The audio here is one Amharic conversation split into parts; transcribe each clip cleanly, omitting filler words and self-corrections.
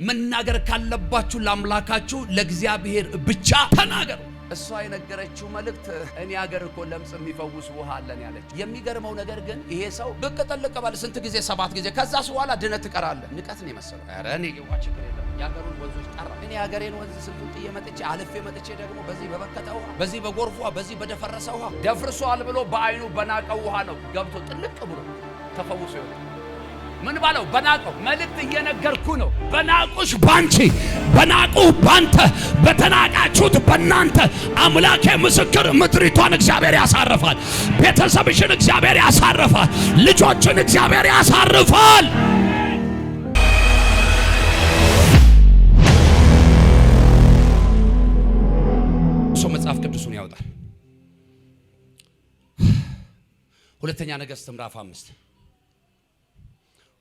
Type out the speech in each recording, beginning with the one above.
መናገር ካለባችሁ ለአምላካችሁ ለእግዚአብሔር ብቻ ተናገሩ። እሷ የነገረችው መልእክት እኔ ሀገር እኮ ለምጽ የሚፈውስ ውሃ አለን ያለች። የሚገርመው ነገር ግን ይሄ ሰው ብቅ ጥልቅ ባለ ስንት ጊዜ 7 ጊዜ ከዛስ በኋላ ድነት ትቀራለህ። ንቀት ነው የመሰለው። ኧረ እኔ የዋ ችግር የለም የሀገሩን ወንዞች ጠራ። እኔ ሀገሬን ወንዝ ስንቱን ጥዬ መጥቼ አልፌ መጥቼ ደግሞ በዚህ በበከተ ውሃ፣ በዚህ በጎርፏ፣ በዚህ በደፈረሰ ውሃ ደፍርሷል ብሎ በአይኑ በናቀው ውሃ ነው ገብቶ ጥልቅ ብሎ ተፈውሶ ይወጣል። ምን ባለው በናቀው መልእክት እየነገርኩ ነው። በናቁሽ ባንቺ፣ በናቁ ባንተ፣ በተናቃችሁት በእናንተ አምላኬ ምስክር ምድሪቷን እግዚአብሔር ያሳርፋል። ቤተሰብሽን እግዚአብሔር ያሳርፋል። ልጆችን እግዚአብሔር ያሳርፋል። ሰው መጽሐፍ ቅዱሱን ያወጣል። ሁለተኛ ነገሥት ምዕራፍ 5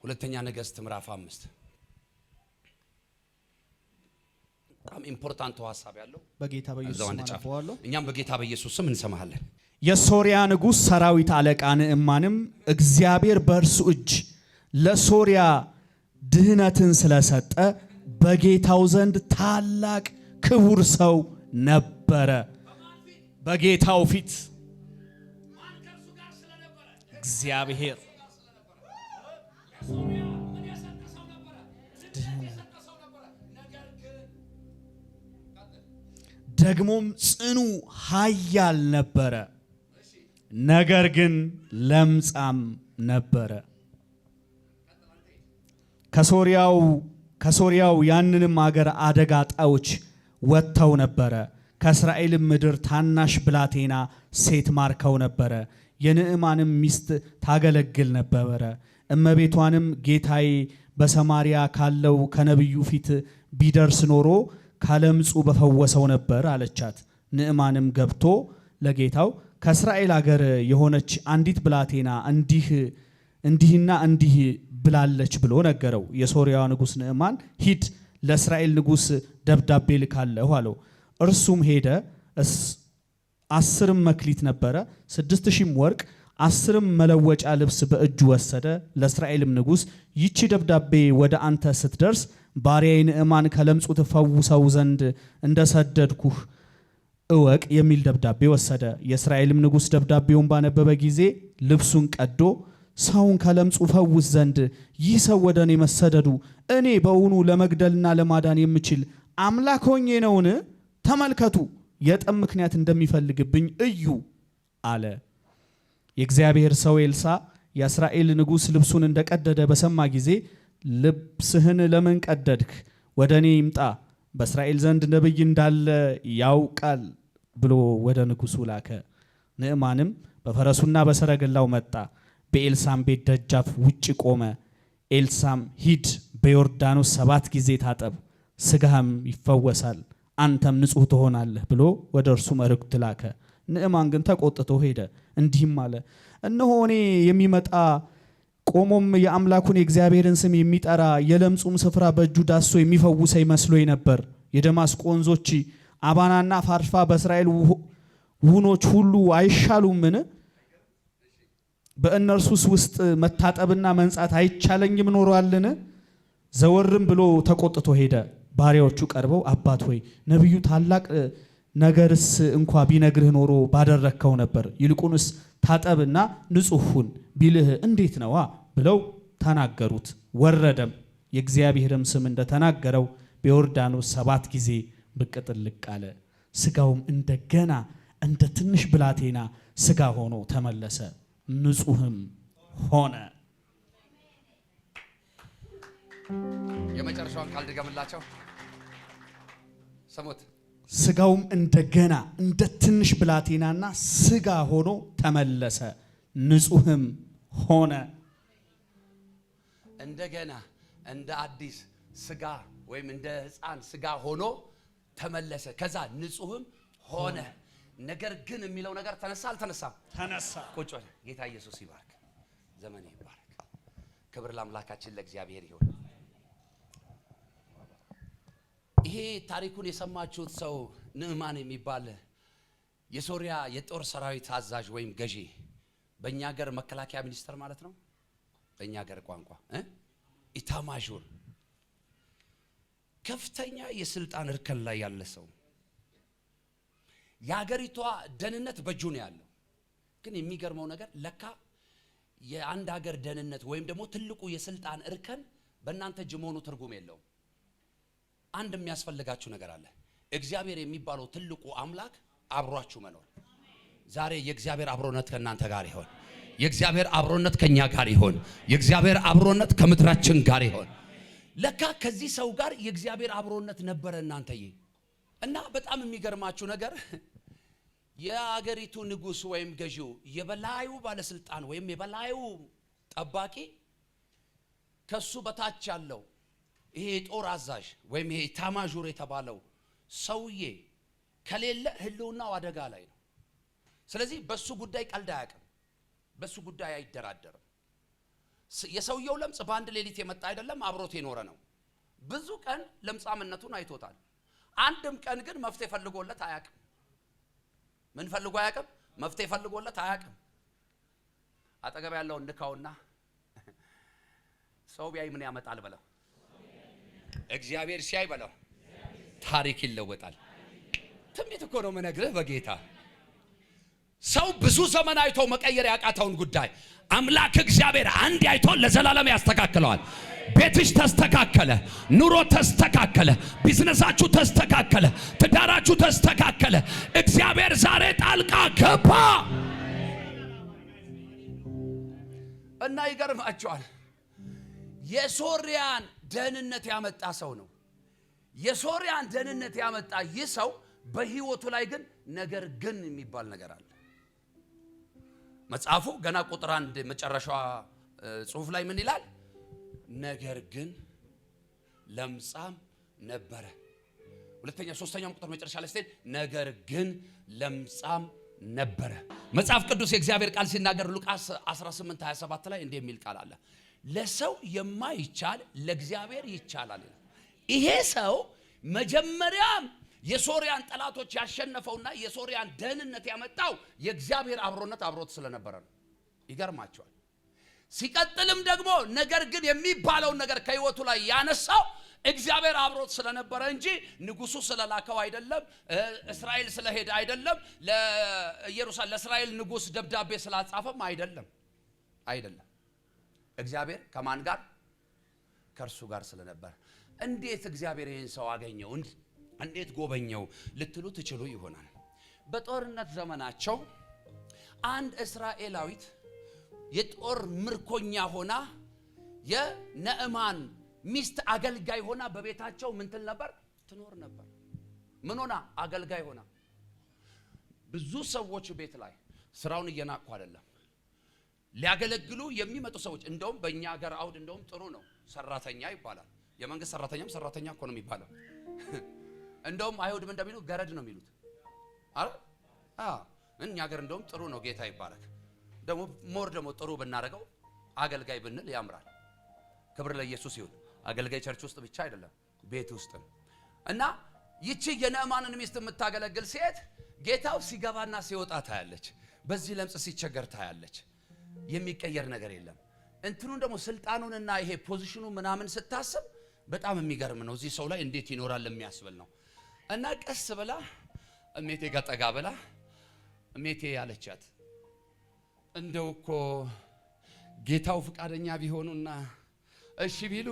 ሁለተኛ ነገሥት ምዕራፍ 5 በጣም ኢምፖርታንት ሐሳብ ያለው በጌታ በኢየሱስ ስም አልፈዋለሁ። እኛም በጌታ በኢየሱስ ስም እንሰማሃለን። የሶርያ ንጉሥ ሰራዊት አለቃ ንዕማንም እግዚአብሔር በእርሱ እጅ ለሶርያ ድህነትን ስለሰጠ በጌታው ዘንድ ታላቅ ክቡር ሰው ነበረ። በጌታው ፊት እግዚአብሔር ደግሞም ጽኑ ኃያል ነበረ፣ ነገር ግን ለምጻም ነበረ። ከሶርያው ያንንም አገር አደጋ ጣዮች ወጥተው ነበረ። ከእስራኤልም ምድር ታናሽ ብላቴና ሴት ማርከው ነበረ። የንዕማንም ሚስት ታገለግል ነበረ። እመቤቷንም ጌታዬ በሰማርያ ካለው ከነቢዩ ፊት ቢደርስ ኖሮ ካለምጹ በፈወሰው ነበር አለቻት። ንዕማንም ገብቶ ለጌታው ከእስራኤል አገር የሆነች አንዲት ብላቴና እንዲህና እንዲህ ብላለች ብሎ ነገረው። የሶርያው ንጉሥ ንዕማን ሂድ ለእስራኤል ንጉሥ ደብዳቤ ልካለሁ አለው። እርሱም ሄደ። 10 መክሊት ነበረ፣ 6,000 ወርቅ፣ 10 መለወጫ ልብስ በእጁ ወሰደ። ለእስራኤልም ንጉሥ ይቺ ደብዳቤ ወደ አንተ ስትደርስ ባሪያዬ ንዕማን ከለምጹ ትፈውሰው ዘንድ እንደሰደድኩህ እወቅ የሚል ደብዳቤ ወሰደ። የእስራኤልም ንጉሥ ደብዳቤውን ባነበበ ጊዜ ልብሱን ቀዶ ሰውን ከለምጹ ፈውስ ዘንድ ይህ ሰው ወደ እኔ መሰደዱ እኔ በእውኑ ለመግደልና ለማዳን የምችል አምላክ ሆኜ ነውን? ተመልከቱ፣ የጠብ ምክንያት እንደሚፈልግብኝ እዩ አለ። የእግዚአብሔር ሰው ኤልሳዕ የእስራኤል ንጉሥ ልብሱን እንደቀደደ በሰማ ጊዜ ልብስህን ለምን ቀደድክ? ወደ እኔ ይምጣ፣ በእስራኤል ዘንድ ነቢይ እንዳለ ያውቃል ብሎ ወደ ንጉሡ ላከ። ንዕማንም በፈረሱና በሰረገላው መጣ፣ በኤልሳዕም ቤት ደጃፍ ውጭ ቆመ። ኤልሳዕም ሂድ፣ በዮርዳኖስ 7 ጊዜ ታጠብ፣ ሥጋህም ይፈወሳል፣ አንተም ንጹሕ ትሆናለህ ብሎ ወደ እርሱ መልእክት ላከ። ንዕማን ግን ተቆጥቶ ሄደ፣ እንዲህም አለ፣ እነሆ እኔ የሚመጣ ቆሞም የአምላኩን የእግዚአብሔርን ስም የሚጠራ የለምጹም ስፍራ በእጁ ዳሶ የሚፈውሰኝ መስሎኝ ነበር። የደማስቆ ወንዞች አባናና ፋርፋ በእስራኤል ውኖች ሁሉ አይሻሉምን? በእነርሱስ ውስጥ መታጠብና መንጻት አይቻለኝም ኖሯልን? ዘወርም ብሎ ተቆጥቶ ሄደ። ባሪያዎቹ ቀርበው አባት ሆይ ነቢዩ ታላቅ ነገርስ እንኳ ቢነግርህ ኖሮ ባደረከው ነበር፣ ይልቁንስ ታጠብና ንጹሕ ሁን ቢልህ እንዴት ነዋ ብለው ተናገሩት። ወረደም የእግዚአብሔርም ስም እንደተናገረው በዮርዳኖስ 7 ጊዜ ብቅ ጥልቅ አለ። ሥጋውም እንደገና እንደ ትንሽ ብላቴና ሥጋ ሆኖ ተመለሰ፣ ንጹሕም ሆነ። የመጨረሻውን ቃል ድገምላቸው ሰሙት። ሥጋውም እንደገና እንደ ትንሽ ብላቴናና ሥጋ ሆኖ ተመለሰ፣ ንጹሕም ሆነ። እንደገና እንደ አዲስ ሥጋ ወይም እንደ ሕፃን ሥጋ ሆኖ ተመለሰ፣ ከዛ ንጹሕም ሆነ። ነገር ግን የሚለው ነገር ተነሳ አልተነሳም? ተነሳ። ቁጭ በል። ጌታ ኢየሱስ ይባርክ፣ ዘመን ይባርክ። ክብር ለአምላካችን ለእግዚአብሔር ይሁን። ይሄ ታሪኩን የሰማችሁት ሰው ንዕማን የሚባል የሶሪያ የጦር ሰራዊት አዛዥ ወይም ገዢ፣ በእኛ ሀገር መከላከያ ሚኒስተር ማለት ነው። በእኛ ሀገር ቋንቋ ኢታማዦር ከፍተኛ የስልጣን እርከን ላይ ያለ ሰው የሀገሪቷ ደህንነት በእጁ ነው ያለው። ግን የሚገርመው ነገር ለካ የአንድ ሀገር ደህንነት ወይም ደግሞ ትልቁ የስልጣን እርከን በእናንተ እጅ መሆኑ ትርጉም የለውም። አንድ የሚያስፈልጋችሁ ነገር አለ። እግዚአብሔር የሚባለው ትልቁ አምላክ አብሯችሁ መኖር። ዛሬ የእግዚአብሔር አብሮነት ከእናንተ ጋር ይሆን። የእግዚአብሔር አብሮነት ከኛ ጋር ይሆን። የእግዚአብሔር አብሮነት ከምድራችን ጋር ይሆን። ለካ ከዚህ ሰው ጋር የእግዚአብሔር አብሮነት ነበረ እናንተዬ። እና በጣም የሚገርማችሁ ነገር የአገሪቱ ንጉስ ወይም ገዢው የበላዩ ባለስልጣን ወይም የበላዩ ጠባቂ ከሱ በታች ያለው ይሄ ጦር አዛዥ ወይም ይሄ ታማዦር የተባለው ሰውዬ ከሌለ ህልውናው አደጋ ላይ ነው። ስለዚህ በሱ ጉዳይ ቀልድ አያውቅም። በሱ ጉዳይ አይደራደርም። የሰውየው ለምጽ በአንድ ሌሊት የመጣ አይደለም፣ አብሮት የኖረ ነው። ብዙ ቀን ለምጻምነቱን አይቶታል። አንድም ቀን ግን መፍትሄ ፈልጎለት አያውቅም። ምን ፈልጎ አያውቅም? መፍትሄ ፈልጎለት አያውቅም። አጠገብ ያለው እንድካውና ሰው ቢያይ ምን ያመጣል በለው። እግዚአብሔር ሲያይ በለው ታሪክ ይለወጣል። ትንቢት እኮ ነው የምነግርህ በጌታ። ሰው ብዙ ዘመን አይቶ መቀየር ያቃተውን ጉዳይ አምላክ እግዚአብሔር አንድ አይቶ ለዘላለም ያስተካክለዋል። ቤትሽ ተስተካከለ፣ ኑሮ ተስተካከለ፣ ቢዝነሳችሁ ተስተካከለ፣ ትዳራችሁ ተስተካከለ። እግዚአብሔር ዛሬ ጣልቃ ገባ እና ይገርማቸዋል። የሶሪያን ደህንነት ያመጣ ሰው ነው። የሶሪያን ደህንነት ያመጣ ይህ ሰው በህይወቱ ላይ ግን ነገር ግን የሚባል ነገር አለ። መጽሐፉ ገና ቁጥር 1 መጨረሻዋ ጽሑፍ ላይ ምን ይላል? ነገር ግን ለምጻም ነበረ። ሁለተኛ ሶስተኛው ቁጥር መጨረሻ ላይ ስትሄድ ነገር ግን ለምጻም ነበረ። መጽሐፍ ቅዱስ የእግዚአብሔር ቃል ሲናገር ሉቃስ 18:27 ላይ እንዲህ የሚል ቃል አለ። ለሰው የማይቻል ለእግዚአብሔር ይቻላል። ይሄ ሰው መጀመሪያም የሶሪያን ጠላቶች ያሸነፈውና የሶሪያን ደህንነት ያመጣው የእግዚአብሔር አብሮነት አብሮት ስለነበረ ነው። ይገርማቸዋል። ሲቀጥልም ደግሞ ነገር ግን የሚባለውን ነገር ከህይወቱ ላይ ያነሳው እግዚአብሔር አብሮት ስለነበረ እንጂ ንጉሱ ስለላከው አይደለም፣ እስራኤል ስለሄደ አይደለም፣ ለኢየሩሳሌም ለእስራኤል ንጉስ ደብዳቤ ስላጻፈም አይደለም። እግዚአብሔር ከማን ጋር? ከእርሱ ጋር ስለነበረ። እንዴት እግዚአብሔር ይህን ሰው አገኘው? እንዴት ጎበኘው ልትሉ ትችሉ ይሆናል። በጦርነት ዘመናቸው አንድ እስራኤላዊት የጦር ምርኮኛ ሆና የነዕማን ሚስት አገልጋይ ሆና በቤታቸው ምን ትል ነበር? ትኖር ነበር። ምን ሆና? አገልጋይ ሆና። ብዙ ሰዎች ቤት ላይ ስራውን እየናቁ አይደለም ሊያገለግሉ የሚመጡ ሰዎች። እንደውም በእኛ ሀገር አውድ እንደውም ጥሩ ነው፣ ሰራተኛ ይባላል። የመንግስት ሰራተኛም ሰራተኛ እኮ ነው የሚባለው። እንደውም አይሁድም እንደሚሉ ገረድ ነው የሚሉት አይደል? እኛ ሀገር እንደውም ጥሩ ነው፣ ጌታ ይባረክ። ደግሞ ሞር ደግሞ ጥሩ ብናረገው አገልጋይ ብንል ያምራል። ክብር ለኢየሱስ ይሁን። አገልጋይ ቸርች ውስጥ ብቻ አይደለም ቤት ውስጥም። እና ይቺ የነዕማንን ሚስት የምታገለግል ሴት ጌታው ሲገባና ሲወጣ ታያለች። በዚህ ለምጽ ሲቸገር ታያለች። የሚቀየር ነገር የለም። እንትኑን ደግሞ ስልጣኑንና ይሄ ፖዚሽኑ ምናምን ስታስብ በጣም የሚገርም ነው። እዚህ ሰው ላይ እንዴት ይኖራል የሚያስብል ነው። እና ቀስ ብላ እሜቴ ጋር ጠጋ ብላ እሜቴ ያለቻት እንደው እኮ ጌታው ፍቃደኛ ቢሆኑና እሺ ቢሉ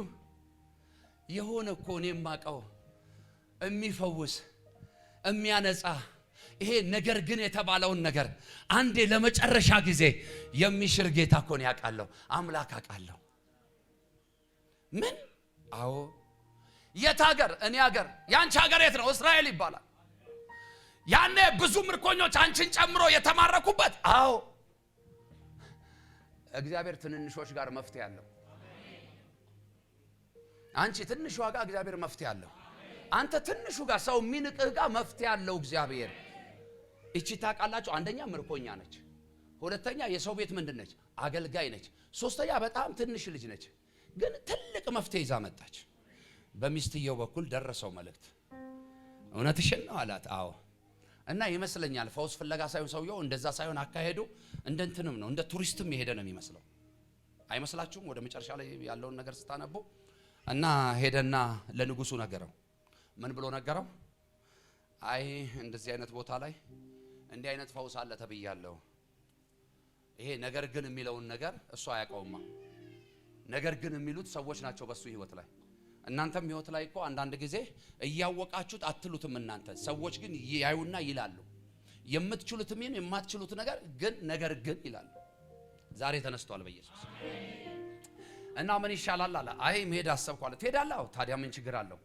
የሆነ እኮ እኔም ማቀው የሚፈውስ የሚያነጻ ይሄ ነገር ግን የተባለውን ነገር አንዴ ለመጨረሻ ጊዜ የሚሽር ጌታ እኮ ነው ያውቃለሁ፣ አምላክ አውቃለሁ። ምን? አዎ። የት ሀገር? እኔ ሀገር። ያንቺ ሀገር የት ነው? እስራኤል ይባላል። ያኔ ብዙ ምርኮኞች አንቺን ጨምሮ የተማረኩበት። አዎ። እግዚአብሔር ትንንሾች ጋር መፍትሄ አለው። አንቺ ትንሿ ጋር እግዚአብሔር መፍትሄ አለው። አንተ ትንሹ ጋር ሰው ሚንቅህ ጋር መፍትሄ አለው እግዚአብሔር። እቺ ታውቃላችሁ፣ አንደኛ ምርኮኛ ነች፣ ሁለተኛ የሰው ቤት ምንድን ነች? አገልጋይ ነች፣ ሶስተኛ በጣም ትንሽ ልጅ ነች። ግን ትልቅ መፍትሄ ይዛ መጣች። በሚስትየው በኩል ደረሰው መልእክት። እውነትሽን ነው አላት። አዎ። እና ይመስለኛል ፈውስ ፍለጋ ሳይሆን ሰውየው እንደዛ ሳይሆን አካሄዱ እንደንትንም ነው፣ እንደ ቱሪስትም የሄደ ነው የሚመስለው። አይመስላችሁም? ወደ መጨረሻ ላይ ያለውን ነገር ስታነቡ እና ሄደና ለንጉሱ ነገረው። ምን ብሎ ነገረው? አይ እንደዚህ አይነት ቦታ ላይ እንዲህ አይነት ፈውስ አለ ተብያለሁ። ይሄ ነገር ግን የሚለውን ነገር እሱ አያውቀውማ። ነገር ግን የሚሉት ሰዎች ናቸው በሱ ህይወት ላይ። እናንተም ህይወት ላይ እኮ አንዳንድ ጊዜ እያወቃችሁት አትሉትም እናንተ ሰዎች ግን ያዩና ይላሉ። የምትችሉት ምን የማትችሉት ነገር ግን ይላሉ። ዛሬ ተነስቷል በኢየሱስ እና ምን ይሻላል አለ። አይ መሄድ አሰብኩ አለ። ትሄዳለህ? አዎ። ታዲያ ምን ችግር አለው?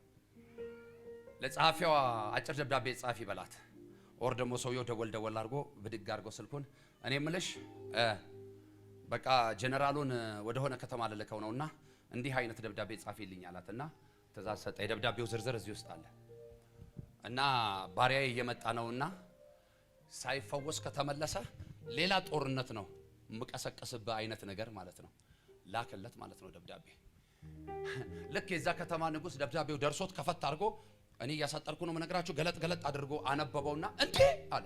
ለጸሐፊዋ አጭር ደብዳቤ ጻፊ በላት። ኦር ደግሞ ሰውየው ደወል አድርጎ ብድግ አድርጎ ስልኩን እኔ ምልሽ በቃ ጀነራሉን ወደ ሆነ ከተማ ልልከው ነውና እንዲህ አይነት ደብዳቤ ጻፊልኝ አላትና ትእዛዝ ሰጠ። የደብዳቤው ዝርዝር እዚህ ውስጥ አለ እና ባሪያዬ እየመጣ ነውና ሳይፈወስ ከተመለሰ ሌላ ጦርነት ነው መቀሰቀስበት አይነት ነገር ማለት ነው። ላከለት ማለት ነው ደብዳቤ። ልክ የዛ ከተማ ንጉስ ደብዳቤው ደርሶት ከፈት አድርጎ እኔ ያሳጠርኩ ነው መነግራችሁ ገለጥ አድርጎ አነበበውና እንዴ አለ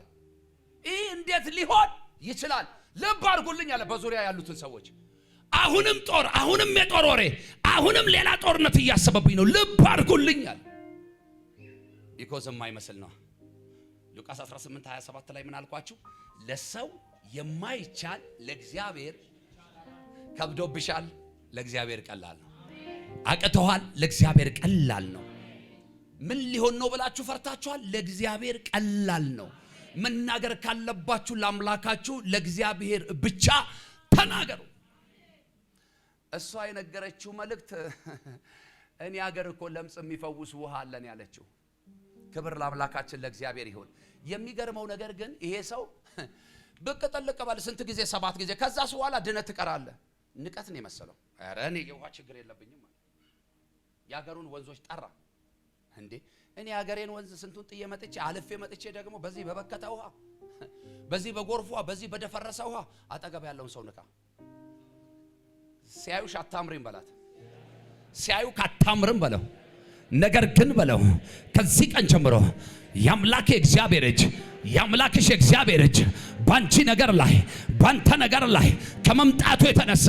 ይህ እንዴት ሊሆን ይችላል? ልብ አድርጉልኝ አለ በዙሪያ ያሉትን ሰዎች። አሁንም ጦር፣ አሁንም የጦር ወሬ፣ አሁንም ሌላ ጦርነት እያሰበብኝ ነው። ልብ አድርጉልኝ አለ። ቢኮዝ የማይመስል ነው። ሉቃስ 18:27 ላይ ምን አልኳችሁ? ለሰው የማይቻል ለእግዚአብሔር ከብዶብሻል፣ ለእግዚአብሔር ቀላል ነው። አቅተዋል፣ ለእግዚአብሔር ቀላል ነው። ምን ሊሆን ነው ብላችሁ ፈርታችኋል? ለእግዚአብሔር ቀላል ነው። መናገር ካለባችሁ ለአምላካችሁ ለእግዚአብሔር ብቻ ተናገሩ። እሷ የነገረችው መልእክት እኔ ሀገር እኮ ለምጽ የሚፈውስ ውሃ አለን ያለችው። ክብር ለአምላካችን ለእግዚአብሔር ይሁን። የሚገርመው ነገር ግን ይሄ ሰው ብቅ ጥልቅ ባለ ስንት ጊዜ 7 ጊዜ ከዛስ በኋላ ድነት ትቀራለ። ንቀት ነው የመሰለው። ኧረ እኔ የውሃ ችግር የለብኝም ማለት ያገሩን ወንዞች ጠራ እንዴ። እኔ ሀገሬን ወንዝ ስንቱን ጥዬ መጥቼ አልፌ መጥቼ ደግሞ በዚህ በበከተ ውሃ፣ በዚህ በጎርፍ ውሃ፣ በዚህ በደፈረሰ ውሃ አጠገብ ያለውን ሰው ንካ። ሲያዩሽ አታምሪም በላት። ሲያዩ ካታምርም በለው። ነገር ግን በለው ከዚህ ቀን ጀምሮ ያምላክ እግዚአብሔር እጅ፣ ያምላክሽ እግዚአብሔር እጅ ባንቺ ነገር ላይ ባንተ ነገር ላይ ከመምጣቱ የተነሳ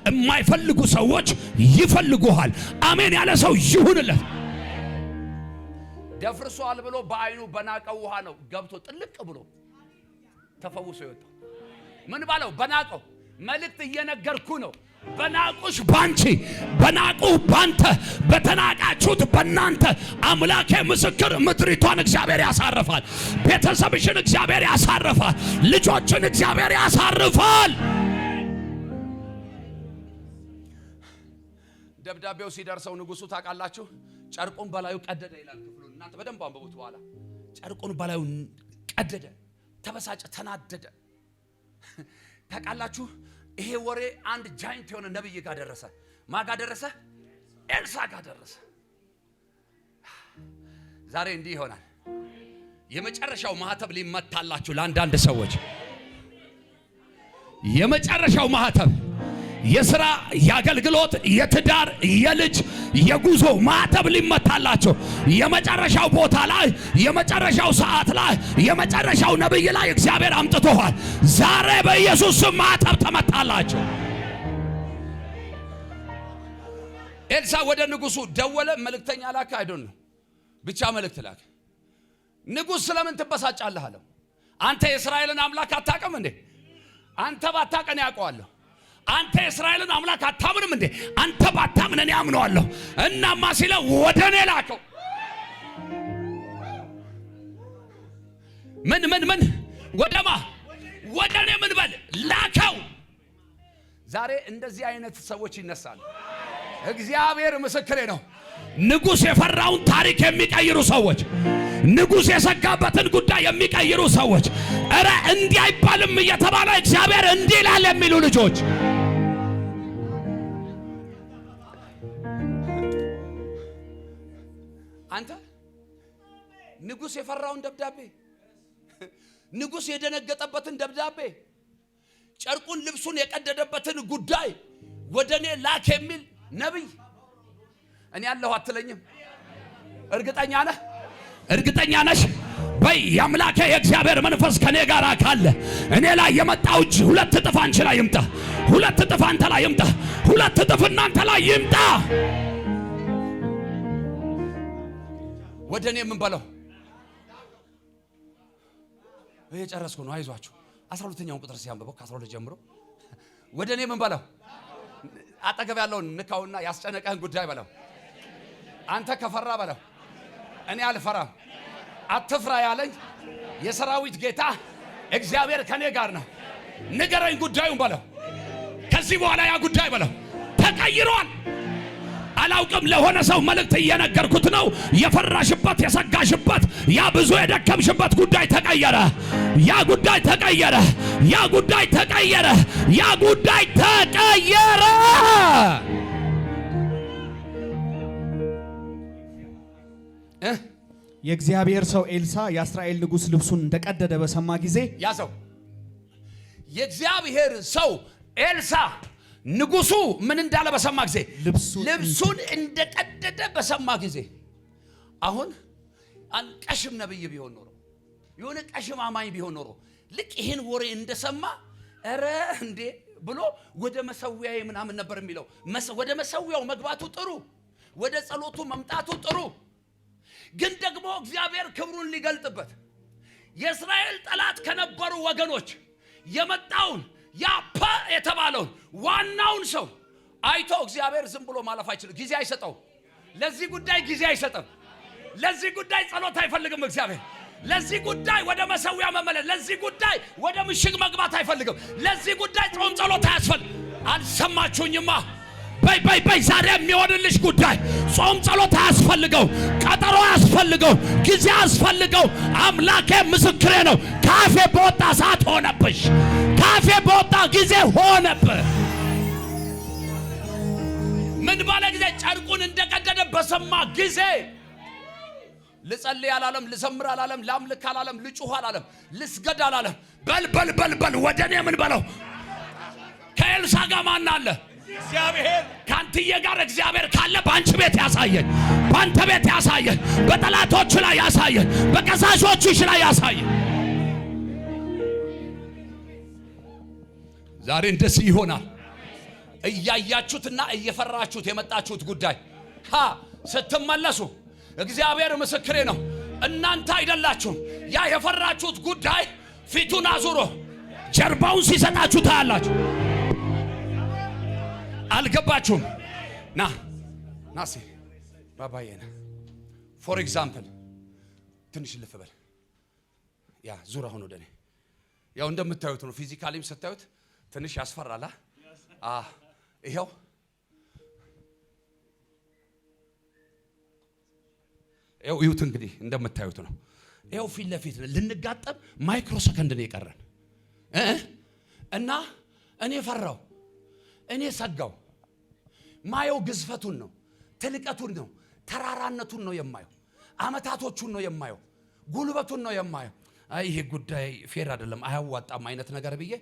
የማይፈልጉ ሰዎች ይፈልጉሃል። አሜን ያለ ሰው ይሁንለት። ደፍርሷል ብሎ በአይኑ በናቀው ውሃ ነው ገብቶ ጥልቅ ብሎ ተፈውሶ ይወጣ። ምን ባለው? በናቀው መልእክት እየነገርኩ ነው። በናቁሽ ባንቺ፣ በናቁ ባንተ፣ በተናቃችሁት በእናንተ አምላኬ ምስክር ምድሪቷን እግዚአብሔር ያሳርፋል። ቤተሰብሽን እግዚአብሔር ያሳርፋል። ልጆችን እግዚአብሔር ያሳርፋል። ደብዳቤው ሲደርሰው ንጉሱ ታውቃላችሁ ጨርቁን በላዩ ቀደደ ይላል ክፍሉ። እናንተ በደንብ አንብቡት። በኋላ ጨርቁን በላዩ ቀደደ፣ ተበሳጨ፣ ተናደደ። ታውቃላችሁ ይሄ ወሬ አንድ ጃይንት የሆነ ነብይ ጋር ደረሰ። ማጋ ደረሰ? ኤልሳ ጋር ደረሰ። ዛሬ እንዲህ ይሆናል። የመጨረሻው ማህተብ ሊመታላችሁ ለአንዳንድ ሰዎች የመጨረሻው ማህተብ የሥራ፣ የአገልግሎት፣ የትዳር፣ የልጅ፣ የጉዞ ማህተብ ሊመታላችሁ የመጨረሻው ቦታ ላይ የመጨረሻው ሰዓት ላይ የመጨረሻው ነብይ ላይ እግዚአብሔር አምጥቶሃል። ዛሬ በኢየሱስ ስም ማህተብ ተመታላችሁ። ኤልሳ ወደ ንጉሱ ደወለ። መልእክተኛ ላከ። አይዶን ነው ብቻ መልእክት ላከ። ንጉስ ስለምን ትበሳጫለህ አለው። አንተ የእስራኤልን አምላክ አታውቅም እንዴ? አንተ ባታውቀን ያውቀዋለሁ። አንተ የእስራኤልን አምላክ አታምንም እንዴ? አንተ ባታምን እኔ አምነዋለሁ። እናማ ሲለው ወደኔ ላከው። ምን ወደማ ወደኔ ምን በል ላከው። ዛሬ እንደዚህ አይነት ሰዎች ይነሳሉ። እግዚአብሔር ምስክሬ ነው። ንጉስ የፈራውን ታሪክ የሚቀይሩ ሰዎች፣ ንጉስ የሰጋበትን ጉዳይ የሚቀይሩ ሰዎች፣ እረ እንዲህ አይባልም እየተባለ እግዚአብሔር እንዲህ ይላል የሚሉ ልጆች አንተ ንጉስ የፈራውን ደብዳቤ፣ ንጉስ የደነገጠበትን ደብዳቤ፣ ጨርቁን ልብሱን የቀደደበትን ጉዳይ ወደኔ ላክ የሚል ነብይ እኔ ያለሁ አትለኝም? እርግጠኛ ነህ? እርግጠኛ ነሽ? በይ ያምላከ የእግዚአብሔር መንፈስ ከኔ ጋር ካለ እኔ ላይ የመጣው እጅ 2 እጥፍ አንቺ ላይ ይምጣ፣ 2 እጥፍ አንተ ላይ ይምጣ፣ 2 እጥፍ እናንተ ላይ ይምጣ። ወደ እኔ ምን በለው እየጨረስኩ ነው አይዟችሁ 12ኛውን ቁጥር ሲያንበበው ከ12 ጀምሮ ወደ እኔ ምን በለው አጠገብ ያለውን ንካውና ያስጨነቀህን ጉዳይ በለው አንተ ከፈራ በለው እኔ አልፈራም አትፍራ ያለኝ የሰራዊት ጌታ እግዚአብሔር ከኔ ጋር ነው ንገረኝ ጉዳዩን በለው ከዚህ በኋላ ያ ጉዳይ በለው ተቀይሯል አላውቅም ለሆነ ሰው መልእክት እየነገርኩት ነው የፈራሽበት የሰጋሽበት ያ ብዙ የደከምሽበት ጉዳይ ተቀየረ ያ ጉዳይ ተቀየረ ያ ጉዳይ ተቀየረ ያ ጉዳይ ተቀየረ የእግዚአብሔር ሰው ኤልሳ የእስራኤል ንጉሥ ልብሱን እንደቀደደ በሰማ ጊዜ ያ ሰው የእግዚአብሔር ሰው ኤልሳ ንጉሱ ምን እንዳለ በሰማ ጊዜ ልብሱን እንደቀደደ በሰማ ጊዜ አሁን አንቀሽም ነብይ ቢሆን ኖሮ የሆነ ቀሽም አማኝ ቢሆን ኖሮ ልክ ይሄን ወሬ እንደሰማ አረ እንዴ ብሎ ወደ መሰዊያዬ ምናምን ነበር የሚለው ወደ መሰዊያው መግባቱ ጥሩ ወደ ጸሎቱ መምጣቱ ጥሩ ግን ደግሞ እግዚአብሔር ክብሩን ሊገልጥበት የእስራኤል ጠላት ከነበሩ ወገኖች የመጣውን ያፓ የተባለውን ዋናውን ሰው አይቶ እግዚአብሔር ዝም ብሎ ማለፍ አይችልም ጊዜ አይሰጠው ለዚህ ጉዳይ ጊዜ አይሰጠም ለዚህ ጉዳይ ጸሎት አይፈልግም እግዚአብሔር ለዚህ ጉዳይ ወደ መሰዊያ መመለስ ለዚህ ጉዳይ ወደ ምሽግ መግባት አይፈልግም ለዚህ ጉዳይ ጾም ጸሎት አያስፈልግ አልሰማችሁኝማ በይ ዛሬ የሚሆንልሽ ጉዳይ ጾም ጸሎት አያስፈልገው ቀጠሮ አያስፈልገው ጊዜ አያስፈልገው አምላኬ ምስክሬ ነው ካፌ በወጣ ሰዓት ሆነብሽ ካፌ በወጣ ጊዜ ሆነብህ ምን ባለ ጊዜ ጨርቁን እንደቀደደ በሰማ ጊዜ ልጸልይ አላለም ልዘምር አላለም ላምልክ አላለም ልጩህ አላለም ልስገድ አላለም በል ወደኔ ምን በለው ከኤልሳ ጋር ማን አለ እግዚአብሔር ካንተየ ጋር እግዚአብሔር ካለ ባንቺ ቤት ያሳየን ባንተ ቤት ያሳየን በጠላቶች ላይ ያሳየን በከሳሾችሽ ላይ ያሳየን ዛሬ እንደዚህ ይሆናል እያያችሁትና እየፈራችሁት የመጣችሁት ጉዳይ ስትመለሱ እግዚአብሔር ምስክሬ ነው እናንተ አይደላችሁም ያ የፈራችሁት ጉዳይ ፊቱን አዙሮ ጀርባውን ሲሰጣችሁ ታያላችሁ አልገባችሁም ናሲ ባባዬና ፎር ኤግዛምፕል ትንሽ ልፍ በል ያ ዙራ ሆኖ ወደኔ ያው እንደምታዩት ነው ፊዚካሊም ስታዩት ትንሽ ያስፈራላ ይሄው ይሁት እንግዲህ እንደምታዩት ነው ይሄው ፊት ለፊት ልንጋጠም ማይክሮ ሰከንድ ነው የቀረን እና እኔ ፈራው እኔ ሰጋው ማየው ግዝፈቱን ነው ትልቀቱን ነው ተራራነቱን ነው የማየው አመታቶቹን ነው የማየው ጉልበቱን ነው የማየው ይሄ ጉዳይ ፌር አይደለም አያዋጣም አይነት ነገር ብዬ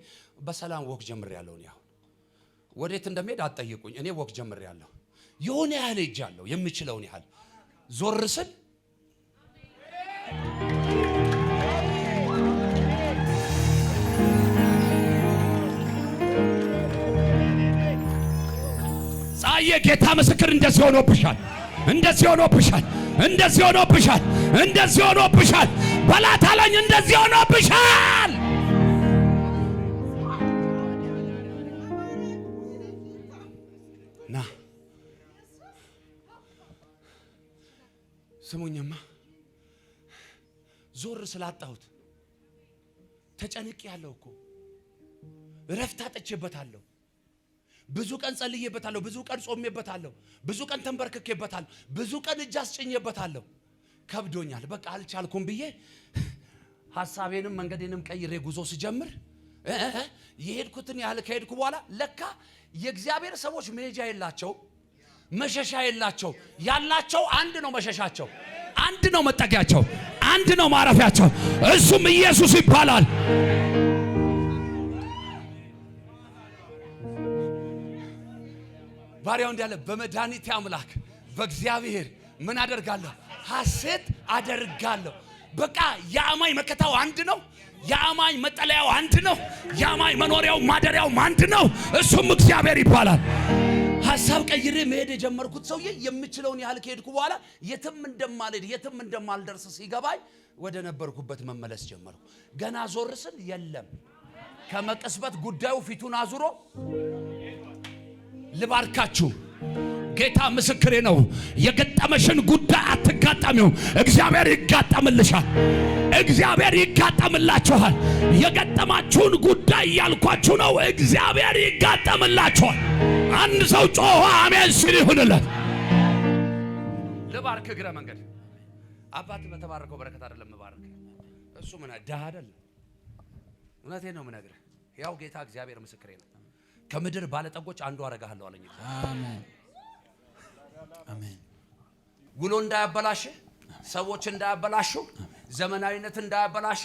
በሰላም ወክ ጀምሬያለሁ ነው ወዴት እንደምሄድ አትጠይቁኝ እኔ ወክ ጀምሬያለሁ የሆነ ያህል እጃለሁ የምችለውን ያህል ዞር ስል ጻየ ጌታ ምስክር እንደዚህ ሆኖብሻል በላታለኝ እንደዚህ ሆኖብሻል ና ስሙኝማ ዞር ስላጣሁት ተጨንቄያለሁ እኮ ረፍት አጥቼበታለሁ ብዙ ቀን ጸልዬበታለሁ ብዙ ቀን ጾሜበታለሁ ብዙ ቀን ተንበርክኬበታለሁ ብዙ ቀን እጅ አስጭኜበታለሁ ከብዶኛል በቃ አልቻልኩም ብዬ ሐሳቤንም መንገዴንም ቀይሬ ጉዞ ሲጀምር የሄድኩትን ያህል ከሄድኩ በኋላ ለካ የእግዚአብሔር ሰዎች መሄጃ የላቸው መሸሻ የላቸው ያላቸው አንድ ነው መሸሻቸው አንድ ነው መጠጊያቸው አንድ ነው ማረፊያቸው እሱም ኢየሱስ ይባላል ባሪያው እንዳለ በመድኃኒቴ አምላክ በእግዚአብሔር ምን አደርጋለሁ ሐሴት አደርጋለሁ በቃ የአማኝ መከታው አንድ ነው የአማኝ መጠለያው አንድ ነው የአማኝ መኖሪያው ማደሪያው አንድ ነው እሱም እግዚአብሔር ይባላል ሐሳብ ቀይሬ መሄድ የጀመርኩት ሰውዬ የምችለውን ያህል ከሄድኩ በኋላ የትም እንደማልሄድ የትም እንደማልደርስ ሲገባኝ ወደ ነበርኩበት መመለስ ጀመርኩ። ገና ዞር ስል የለም። ከመቀስበት ጉዳዩ ፊቱን አዙሮ ልባርካችሁ ጌታ ምስክሬ ነው። የገጠመሽን ጉዳይ አትጋጠሚው፣ እግዚአብሔር ይጋጠምልሻል። እግዚአብሔር ይጋጠምላችኋል። የገጠማችሁን ጉዳይ ያልኳችሁ ነው፣ እግዚአብሔር ይጋጠምላችኋል። አንድ ሰው ጮኸ አሜን ሲል ይሁንለት። ልባርክ እግረ መንገድ አባት በተባረከው በረከት አይደለም ልባርክ። እሱ ምን ዳህ አይደለም። እውነቴን ነው የምነግርህ። ያው ጌታ እግዚአብሔር ምስክሬ ነው። ከምድር ባለጠጎች አንዱ አረጋለሁ አለኝ። አሜን አሜን። ውሎ እንዳያበላሽ፣ ሰዎች እንዳያበላሹ፣ ዘመናዊነት እንዳያበላሽ።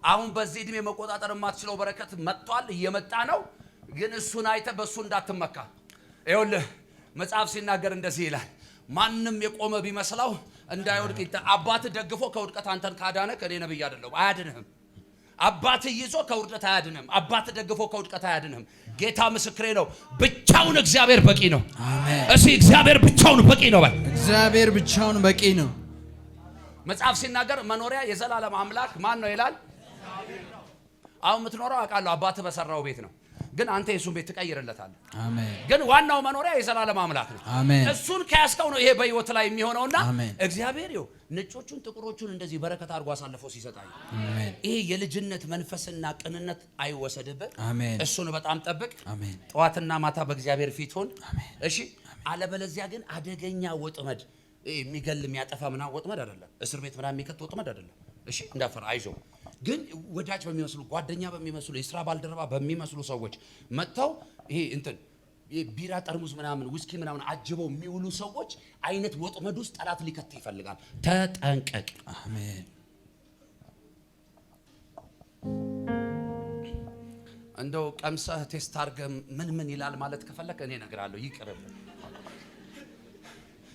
አሁን በዚህ እድሜ መቆጣጠር የማትችለው በረከት መጥቷል፣ እየመጣ ነው። ግን እሱን አይተ በሱ እንዳትመካ። ይኸውልህ መጽሐፍ ሲናገር እንደዚህ ይላል፣ ማንም የቆመ ቢመስለው እንዳይወድቅ አባት ደግፎ ከውድቀት አንተን ካዳነ ከኔ ነብይ አይደለም አያድንህም። አባት ይዞ ከውድቀት አያድንህም። አባት ደግፎ ከውድቀት አያድንህም። ጌታ ምስክሬ ነው። ብቻውን እግዚአብሔር በቂ ነው። አሜን። እሺ እግዚአብሔር ብቻውን በቂ ነው በል። እግዚአብሔር ብቻውን በቂ ነው። መጽሐፍ ሲናገር መኖሪያ የዘላለም አምላክ ማን ነው ይላል። አሁን የምትኖረው አውቃለሁ አባትህ በሰራው ቤት ነው፣ ግን አንተ የሱን ቤት ትቀይርለታለህ። አሜን። ግን ዋናው መኖሪያ የዘላለም አምላክ ነው። አሜን። እሱን ከያዝከው ነው ይሄ በህይወት ላይ የሚሆነውና አሜን። እግዚአብሔር ይኸው ነጮቹን ጥቁሮቹን እንደዚህ በረከት አድርጎ አሳልፎ ሲሰጣይ አሜን። ይሄ የልጅነት መንፈስና ቅንነት አይወሰድብህ። አሜን። እሱን በጣም ጠብቅ። አሜን። ጠዋትና ማታ በእግዚአብሔር ፊት ሁን። አሜን። እሺ። አለበለዚያ ግን አደገኛ ወጥመድ የሚገል የሚያጠፋ ምናምን ወጥመድ አይደለም፣ እስር ቤት ምናምን የሚከት ወጥመድ አይደለም። እሺ እንዳፈራ አይዞህ። ግን ወዳጅ በሚመስሉ ጓደኛ በሚመስሉ የሥራ ባልደረባ በሚመስሉ ሰዎች መጥተው ይሄ እንትን ቢራ ጠርሙስ ምናምን ውስኪ ምናምን አጅበው የሚውሉ ሰዎች አይነት ወጥመድ ውስጥ ጠላት ሊከት ይፈልጋል። ተጠንቀቅ። አሜን። እንደው ቀምሰህ ቴስት አድርገህ ምን ይላል ማለት ከፈለክ እኔ እነግርሃለሁ። ይቅርብህ።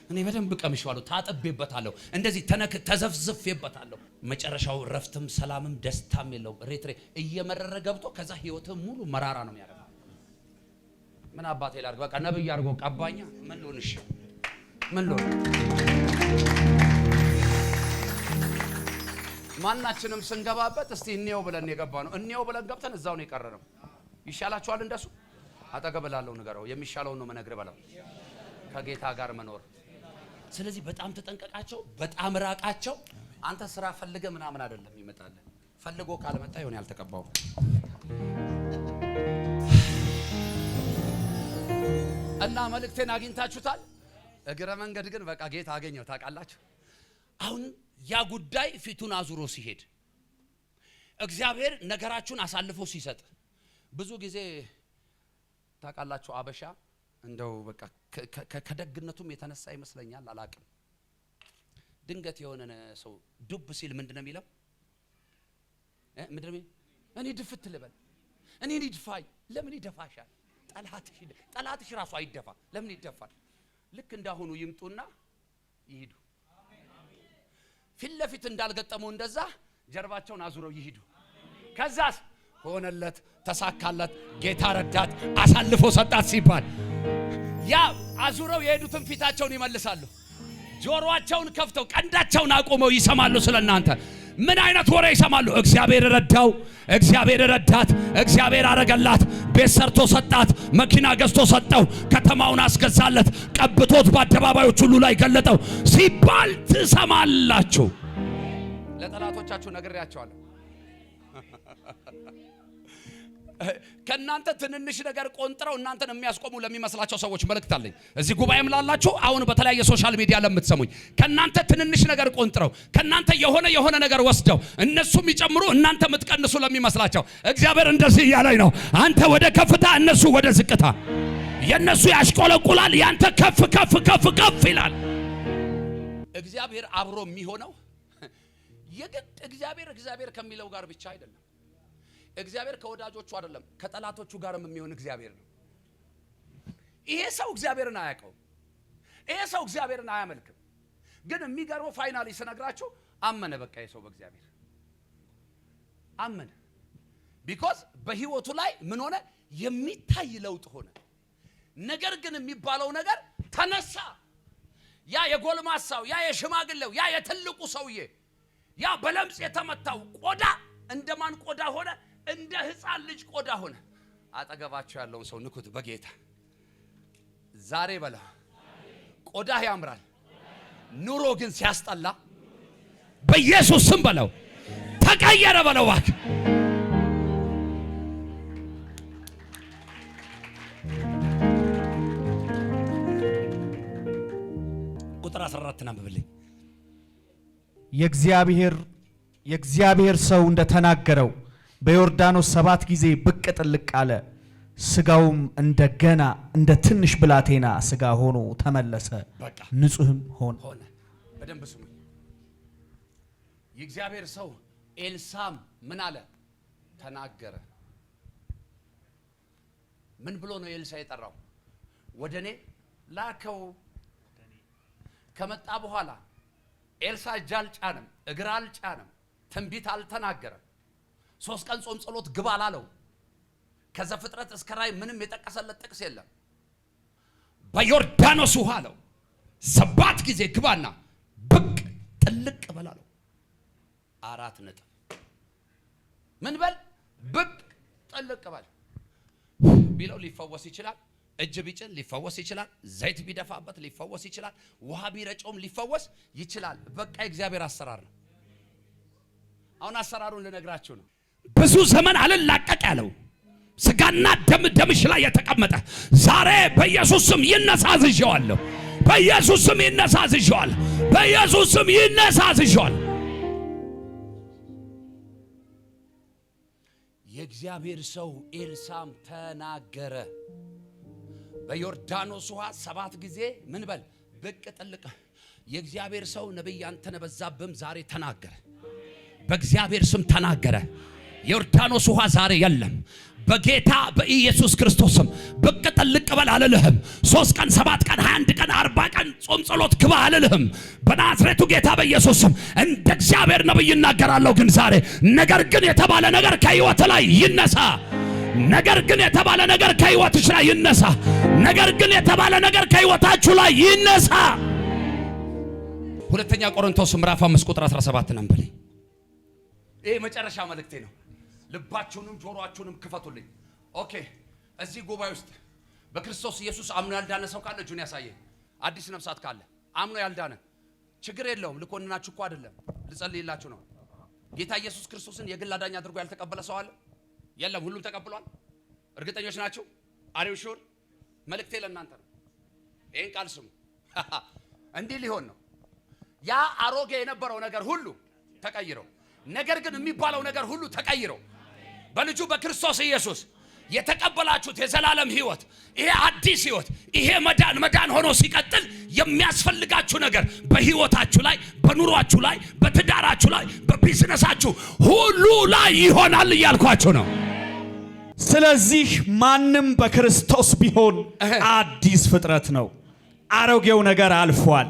እኔ በደንብ ቀምሼዋለሁ፣ ታጥቤበታለሁ፣ እንደዚህ ተዘፍዝፌበታለሁ። መጨረሻው ረፍትም ሰላምም ደስታም የለውም። ሬትሬ እየመረረ ገብቶ ከዛ ህይወትህ ሙሉ መራራ ነው የሚያደርገው። ምን አባቴ ላድርግ? በቃ ነብይ አድርጎ ቀባኛ። ምን ልሆንሽ? ምን ልሆን? ማናችንም ስንገባበት እስቲ እንየው ብለን የገባ ነው። እንየው ብለን ገብተን እዛው ነው የቀረነው። ይሻላችኋል እንደሱ? አጠገብ ላለው ንገረው፣ የሚሻለውን ነው መነግር በለው። ከጌታ ጋር መኖር። ስለዚህ በጣም ተጠንቀቃቸው፣ በጣም ራቃቸው። አንተ ስራ ፈልገ ምናምን አይደለም ይመጣል። ፈልጎ ካልመጣ ይሆን ያልተቀባው። እና መልእክቴን አግኝታችሁታል። እግረ መንገድ ግን በቃ ጌታ አገኘው። ታውቃላችሁ አሁን ያ ጉዳይ ፊቱን አዙሮ ሲሄድ እግዚአብሔር ነገራችሁን አሳልፎ ሲሰጥ ብዙ ጊዜ ታውቃላችሁ አበሻ እንደው በቃ ከደግነቱም የተነሳ ይመስለኛል አላቅም። ድንገት የሆነ ሰው ዱብ ሲል ምንድነው የሚለው? ምንድነው? እኔ ድፍት ልበል፣ እኔ ይድፋኝ። ለምን ይደፋሻል? ጠላትሽ ራሱ አይደፋ። ለምን ይደፋል? ልክ እንዳሁኑ ይምጡና ይሄዱ። ፊት ለፊት እንዳልገጠመው እንደዛ ጀርባቸውን አዙረው ይሄዱ። ከዛስ ሆነለት፣ ተሳካለት፣ ጌታ ረዳት፣ አሳልፎ ሰጣት ሲባል ያ አዙረው የሄዱትን ፊታቸውን ይመልሳሉ። ጆሮአቸውን ከፍተው ቀንዳቸውን አቆመው ይሰማሉ ስለናንተ። ምን አይነት ወሬ ይሰማሉ? እግዚአብሔር ረዳው፣ እግዚአብሔር ረዳት፣ እግዚአብሔር አረገላት፣ ቤት ሰርቶ ሰጣት፣ መኪና ገዝቶ ሰጠው፣ ከተማውን አስገዛለት፣ ቀብቶት በአደባባዮች ሁሉ ላይ ገለጠው ሲባል ትሰማላችሁ። ለጠላቶቻችሁ ነግሬያቸዋለሁ። ከናንተ ትንንሽ ነገር ቆንጥረው እናንተን የሚያስቆሙ ለሚመስላቸው ሰዎች መልእክት አለኝ። እዚህ ጉባኤም ላላችሁ አሁን በተለያየ ሶሻል ሚዲያ ለምትሰሙኝ ከናንተ ትንንሽ ነገር ቆንጥረው ከናንተ የሆነ ነገር ወስደው እነሱ የሚጨምሩ እናንተ የምትቀንሱ ለሚመስላቸው እግዚአብሔር እንደዚህ እያለኝ ነው። አንተ ወደ ከፍታ፣ እነሱ ወደ ዝቅታ። የነሱ ያሽቆለቁላል፣ ያንተ ከፍ ከፍ ከፍ ከፍ ይላል። እግዚአብሔር አብሮ የሚሆነው የግድ እግዚአብሔር ከሚለው ጋር ብቻ አይደለም። እግዚአብሔር ከወዳጆቹ አይደለም ከጠላቶቹ ጋርም የሚሆን እግዚአብሔር ነው። ይሄ ሰው እግዚአብሔርን አያውቀውም። ይሄ ሰው እግዚአብሔርን አያመልክም። ግን የሚገርመው ፋይናሊ ስነግራችሁ አመነ። በቃ ይሄ ሰው በእግዚአብሔር አመነ። ቢኮዝ በህይወቱ ላይ ምን ሆነ? የሚታይ ለውጥ ሆነ። ነገር ግን የሚባለው ነገር ተነሳ። ያ የጎልማሳው ያ የሽማግሌው ያ የትልቁ ሰውዬ ያ በለምጽ የተመታው ቆዳ እንደማን ቆዳ ሆነ? እንደ ሕፃን ልጅ ቆዳ ሆነ። አጠገባቸው ያለውን ሰው ንኩት በጌታ ዛሬ በላ ቆዳህ ያምራል፣ ኑሮ ግን ሲያስጠላ በኢየሱስ ስም በለው ተቀየረ በለው እባክህ። ቁጥር 14 አንብብልኝ። የእግዚአብሔር ሰው እንደተናገረው በዮርዳኖስ 7 ጊዜ ብቅ ጥልቅ አለ። ስጋውም እንደገና እንደ ትንሽ ብላቴና ስጋ ሆኖ ተመለሰ፣ ንጹህም ሆነ። በደንብ ስሙ። የእግዚአብሔር ሰው ኤልሳም ምን አለ? ተናገረ። ምን ብሎ ነው ኤልሳ የጠራው? ወደኔ ላከው። ከመጣ በኋላ ኤልሳ እጅ አልጫንም፣ እግር አልጫንም፣ ትንቢት አልተናገረም። 3 ቀን ጾም ጸሎት ግባ አላለው። ከዘፍጥረት እስከ ራእይ ምንም የጠቀሰለት ጥቅስ የለም። በዮርዳኖስ ውሃ አለው 7 ጊዜ ግባና ብቅ ጥልቅ በል አለው። 4 ነጥብ። ምን በል? ብቅ ጥልቅ በል ቢለው ሊፈወስ ይችላል። እጅ ቢጭን ሊፈወስ ይችላል። ዘይት ቢደፋበት ሊፈወስ ይችላል። ውሃ ቢረጨውም ሊፈወስ ይችላል። በቃ የእግዚአብሔር አሰራር ነው። አሁን አሰራሩን ልነግራችሁ ነው። ብዙ ዘመን አልላቀቅ ያለው ስጋና ደምሽ ላይ የተቀመጠ ዛሬ በኢየሱስ ስም ይነሳዝዣለሁ። በኢየሱስ ስም ይነሳዝዣለሁ። በኢየሱስ ስም ይነሳዝዣለሁ። የእግዚአብሔር ሰው ኤልሳም ተናገረ። በዮርዳኖስ ውሃ 7 ጊዜ ምን በል? ብቅ ጥልቅ። የእግዚአብሔር ሰው ነብይ አንተነህ በዛብህም ዛሬ ተናገረ። በእግዚአብሔር ስም ተናገረ። የዮርዳኖስ ውሃ ዛሬ የለም። በጌታ በኢየሱስ ክርስቶስ ስም ብቅ ጥልቅ በል አልልህም። 3 ቀን 7 ቀን 21 ቀን 40 ቀን ጾም ጸሎት ግባ አልልህም። በናዝሬቱ ጌታ በኢየሱስ ስም እንደ እግዚአብሔር ነብይ እናገራለሁ። ግን ዛሬ ነገር ግን የተባለ ነገር ከህይወት ላይ ይነሳ። ነገር ግን የተባለ ነገር ከህይወትሽ ላይ ይነሳ። ነገር ግን የተባለ ነገር ከህይወታችሁ ላይ ይነሳ። ሁለተኛ ቆሮንቶስ ምዕራፍ 5 ቁጥር 17 አንብበልኝ። ይሄ መጨረሻ መልእክቴ ነው። ልባችሁንም ጆሮአችሁንም ክፈቱልኝ። ኦኬ። እዚህ ጉባኤ ውስጥ በክርስቶስ ኢየሱስ አምኖ ያልዳነ ሰው ካለ እጁን ያሳየኝ። አዲስ ነፍሳት ካለ አምኖ ያልዳነ ችግር የለውም። ልኮንናችሁ እኮ አይደለም፣ ልጸልይላችሁ ነው። ጌታ ኢየሱስ ክርስቶስን የግል አዳኝ አድርጎ ያልተቀበለ ሰው አለ? የለም። ሁሉም ተቀብሏል። እርግጠኞች ናችሁ? አሪው ሹር? መልእክቴ ለእናንተ ነው። ይሄን ቃል ስሙ። እንዲህ ሊሆን ነው። ያ አሮጌ የነበረው ነገር ሁሉ ተቀይሮ፣ ነገር ግን የሚባለው ነገር ሁሉ ተቀይሮ በልጁ በክርስቶስ ኢየሱስ የተቀበላችሁት የዘላለም ህይወት፣ ይሄ አዲስ ህይወት፣ ይሄ መዳን ሆኖ ሲቀጥል የሚያስፈልጋችሁ ነገር በህይወታችሁ ላይ፣ በኑሯችሁ ላይ፣ በትዳራችሁ ላይ፣ በቢዝነሳችሁ ሁሉ ላይ ይሆናል እያልኳችሁ ነው። ስለዚህ ማንም በክርስቶስ ቢሆን አዲስ ፍጥረት ነው። አሮጌው ነገር አልፏል፣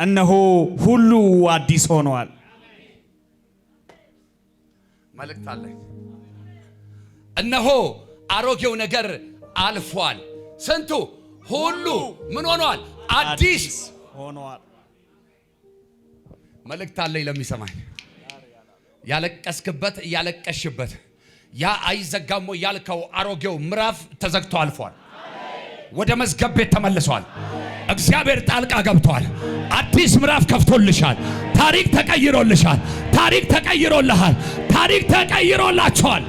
እነሆ ሁሉ አዲስ ሆኗል። መልእክት አለ። እነሆ አሮጌው ነገር አልፏል፣ ስንቱ ሁሉ ምን ሆኗል? አዲስ ሆኗል። መልእክት አለኝ ለሚሰማኝ። ያለቀስክበት ያለቀሽበት ያ አይዘጋሞ ያልከው አሮጌው ምዕራፍ ተዘግቶ አልፏል። ወደ መዝገብ ቤት ተመልሷል። እግዚአብሔር ጣልቃ ገብቷል። አዲስ ምዕራፍ ከፍቶልሻል። ታሪክ ተቀይሮልሻል። ታሪክ ተቀይሮልሃል። ታሪክ ተቀይሮላችኋል።